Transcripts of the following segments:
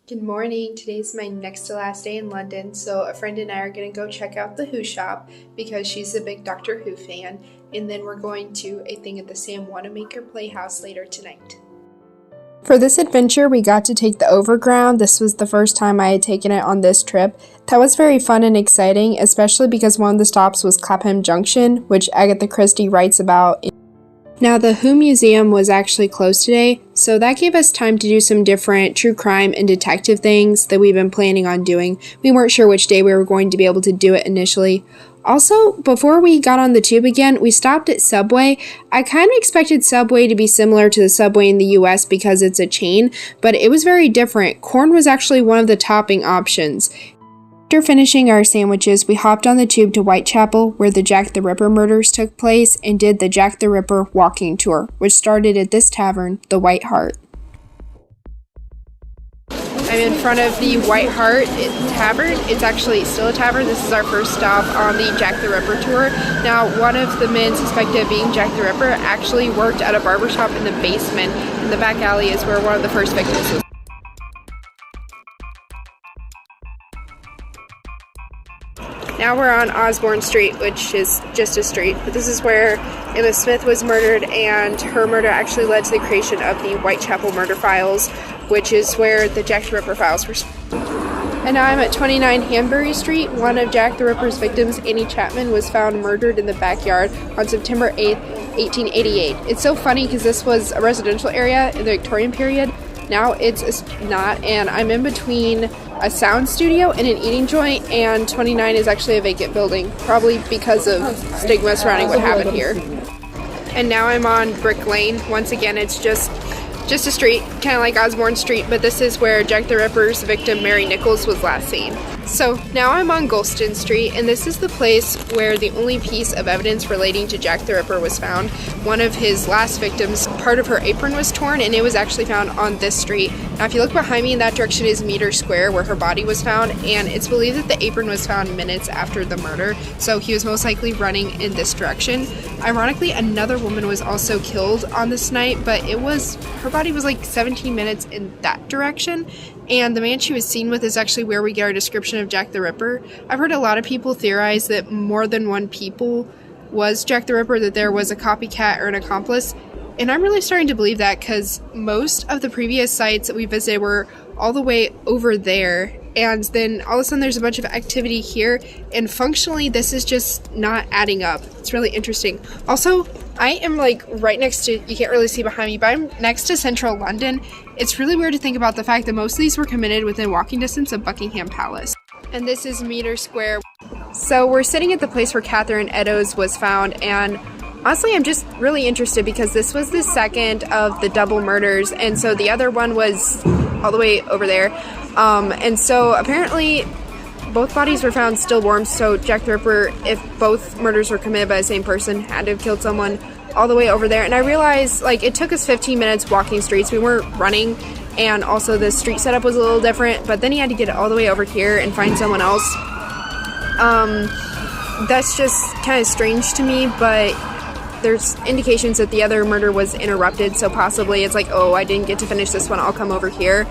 Good morning. Today's my next to last day in London, so a friend and I are going to go check out the Who shop because she's a big Doctor Who fan, and then we're going to a thing at the Sam Wanamaker Playhouse later tonight. For this adventure, we got to take the Overground. This was the first time I had taken it on this trip. That was very fun and exciting, especially because one of the stops was Clapham Junction, which Agatha Christie writes about. Now, the Who Museum was actually closed today, so that gave us time to do some different true crime and detective things that we've been planning on doing. We weren't sure which day we were going to be able to do it initially. Also, before we got on the tube again, we stopped at Subway. I kind of expected Subway to be similar to the Subway in the US because it's a chain, but it was very different. Corn was actually one of the topping options. After finishing our sandwiches, we hopped on the tube to Whitechapel, where the Jack the Ripper murders took place, and did the Jack the Ripper walking tour, which started at this tavern, the White Hart. I'm in front of the White Hart Tavern. It's actually still a tavern. This is our first stop on the Jack the Ripper tour. Now, one of the men suspected of being Jack the Ripper actually worked at a barbershop in the basement. In the back alley is where one of the first victims was. Now we're on Osborne Street, which is just a street, but this is where Emma Smith was murdered, and her murder actually led to the creation of the Whitechapel murder files, which is where the Jack the Ripper files were. And now I'm at 29 Hanbury Street. One of Jack the Ripper's victims, Annie Chapman, was found murdered in the backyard on September 8th, 1888. It's so funny because this was a residential area in the Victorian period. Now it's not, and I'm in between a sound studio and an eating joint, and 29 is actually a vacant building, probably because of stigma surrounding what happened here. And now I'm on Brick Lane. Once again, it's just a street, kind of like Osborne Street, but this is where Jack the Ripper's victim, Mary Nichols, was last seen. So now I'm on Golston Street, and this is the place where the only piece of evidence relating to Jack the Ripper was found. One of his last victims, part of her apron was torn, and it was actually found on this street. Now, if you look behind me, in that direction is Meter Square, where her body was found, and it's believed that the apron was found minutes after the murder, so he was most likely running in this direction. Ironically, another woman was also killed on this night, but her body was like 17 minutes in that direction, and the man she was seen with is actually where we get our description of Jack the Ripper. I've heard a lot of people theorize that more than one people was Jack the Ripper, that there was a copycat or an accomplice, and I'm really starting to believe that because most of the previous sites that we visited were all the way over there, and then all of a sudden there's a bunch of activity here, and functionally this is just not adding up. It's really interesting. Also, I am like right next to, you can't really see behind me, but I'm next to central London. It's really weird to think about the fact that most of these were committed within walking distance of Buckingham Palace. And this is Meter Square. So we're sitting at the place where Catherine Eddowes was found, and honestly, I'm just really interested because this was the second of the double murders, and so the other one was all the way over there. And so apparently both bodies were found still warm, so Jack the Ripper, if both murders were committed by the same person, had to have killed someone all the way over there. And I realized, like, it took us 15 minutes walking streets. We weren't running, and also the street setup was a little different, but then he had to get it all the way over here and find someone else. That's just kind of strange to me, but there's indications that the other murder was interrupted, so possibly it's like, oh, I didn't get to finish this one, I'll come over here.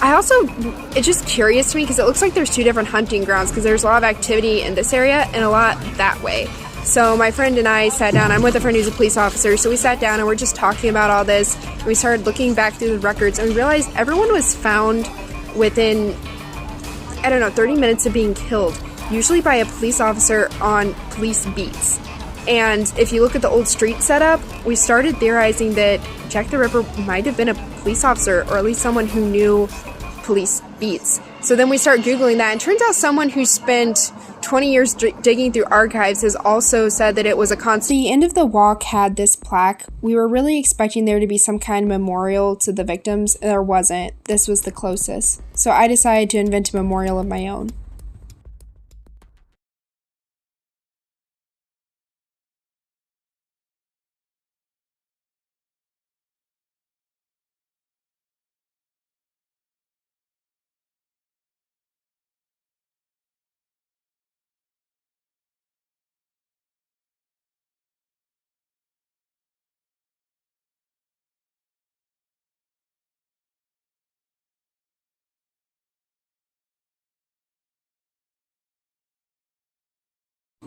It's just curious to me because it looks like there's two different hunting grounds because there's a lot of activity in this area and a lot that way. So my friend and I sat down. I'm with a friend who's a police officer, so we sat down and we're just talking about all this. We started looking back through the records and we realized everyone was found within, 30 minutes of being killed, usually by a police officer on police beats. And if you look at the old street setup, we started theorizing that Jack the Ripper might have been a police officer, or at least someone who knew police beats. So then we start Googling that, and turns out someone who spent 20 years digging through archives has also said that it was a constant. The end of the walk had this plaque. We were really expecting there to be some kind of memorial to the victims, and there wasn't. This was the closest. So I decided to invent a memorial of my own.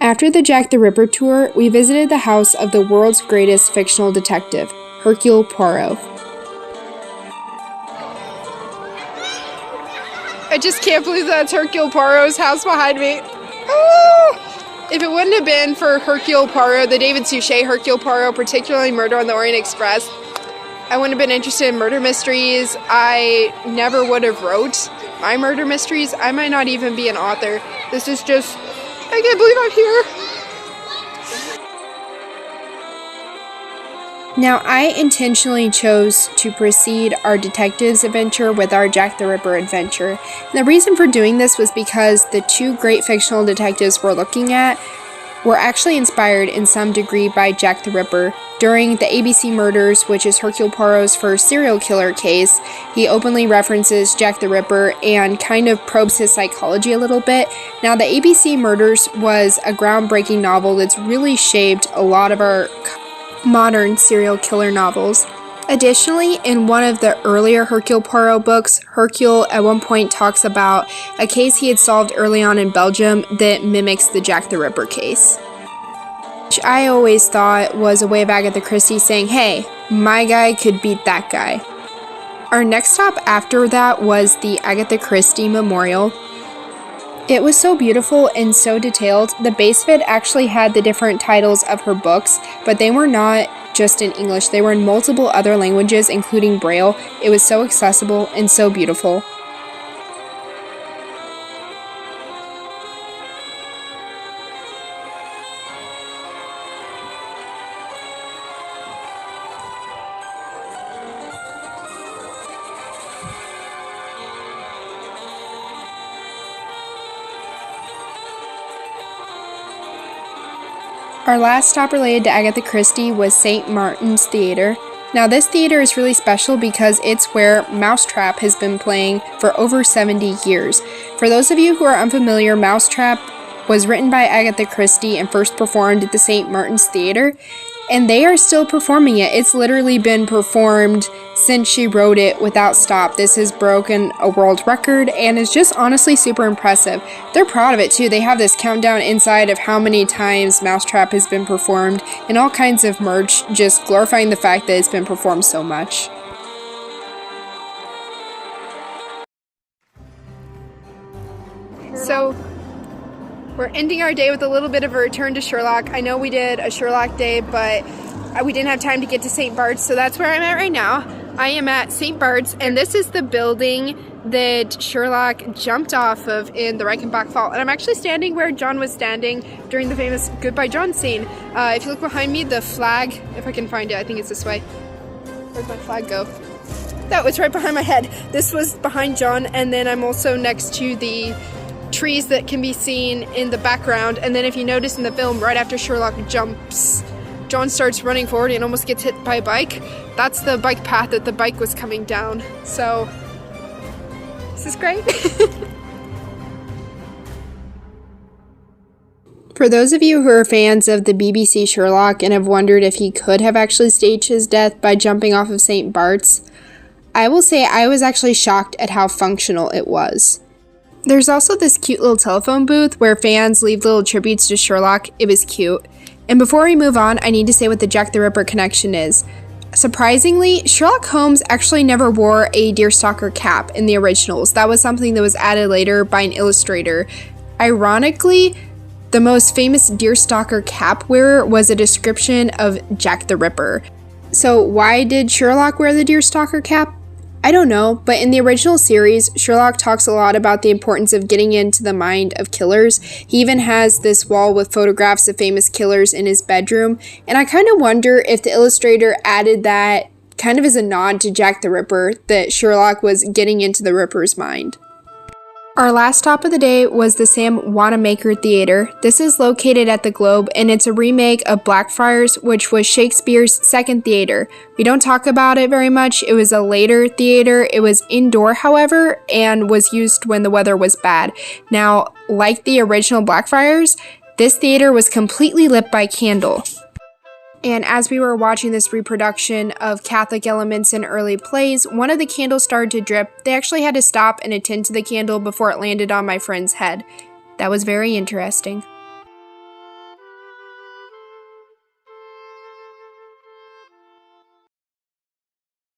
After the Jack the Ripper tour, we visited the house of the world's greatest fictional detective, Hercule Poirot. I just can't believe that's Hercule Poirot's house behind me. Oh! If it wouldn't have been for Hercule Poirot, the David Suchet Hercule Poirot, particularly Murder on the Orient Express, I wouldn't have been interested in murder mysteries. I never would have wrote my murder mysteries. I might not even be an author. This is just, I can't believe I'm here. Now, I intentionally chose to precede our detective's adventure with our Jack the Ripper adventure. And the reason for doing this was because the two great fictional detectives we're looking at were actually inspired in some degree by Jack the Ripper. During the ABC murders, which is Hercule Poirot's first serial killer case, he openly references Jack the Ripper and kind of probes his psychology a little bit. Now, the ABC murders was a groundbreaking novel that's really shaped a lot of our modern serial killer novels. Additionally, in one of the earlier Hercule Poirot books, Hercule at one point talks about a case he had solved early on in Belgium that mimics the Jack the Ripper case, which I always thought was a way of Agatha Christie saying, hey, my guy could beat that guy. Our next stop after that was the Agatha Christie Memorial. It was so beautiful and so detailed. The base of it actually had the different titles of her books, but they were not just in English. They were in multiple other languages, including Braille. It was so accessible and so beautiful. Our last stop related to Agatha Christie was St. Martin's Theatre. Now, this theater is really special because it's where Mousetrap has been playing for over 70 years. For those of you who are unfamiliar, Mousetrap was written by Agatha Christie and first performed at the St. Martin's Theatre, and they are still performing it. It's literally been performed since she wrote it without stop. This has broken a world record and is just honestly super impressive. They're proud of it too. They have this countdown inside of how many times Mousetrap has been performed and all kinds of merch just glorifying the fact that it's been performed so much. So we're ending our day with a little bit of a return to Sherlock. I know we did a Sherlock day, but we didn't have time to get to St. Bart's, so that's where I'm at right now. I am at St. Bart's, and this is the building that Sherlock jumped off of in the Reichenbach Fault. And I'm actually standing where John was standing during the famous Goodbye John scene. If you look behind me, the flag, if I can find it, I think it's this way. Where'd my flag go? That was right behind my head. This was behind John, and then I'm also next to the trees that can be seen in the background. And then if you notice in the film, right after Sherlock jumps, John starts running forward and almost gets hit by a bike. That's the bike path that the bike was coming down. So this is great. For those of you who are fans of the BBC Sherlock and have wondered if he could have actually staged his death by jumping off of St. Bart's, I will say I was actually shocked at how functional it was. There's also this cute little telephone booth where fans leave little tributes to Sherlock. It was cute. And before we move on, I need to say what the Jack the Ripper connection is. Surprisingly, Sherlock Holmes actually never wore a deerstalker cap in the originals. That was something that was added later by an illustrator. Ironically, the most famous deerstalker cap wearer was a description of Jack the Ripper. So why did Sherlock wear the deerstalker cap? I don't know, but in the original series, Sherlock talks a lot about the importance of getting into the mind of killers. He even has this wall with photographs of famous killers in his bedroom, and I kind of wonder if the illustrator added that kind of as a nod to Jack the Ripper, that Sherlock was getting into the Ripper's mind. Our last stop of the day was the Sam Wanamaker Theatre. This is located at the Globe, and it's a remake of Blackfriars, which was Shakespeare's second theater. We don't talk about it very much. It was a later theater. It was indoor, however, and was used when the weather was bad. Now, like the original Blackfriars, this theater was completely lit by candle. And as we were watching this reproduction of Catholic elements in early plays, one of the candles started to drip. They actually had to stop and attend to the candle before it landed on my friend's head. That was very interesting.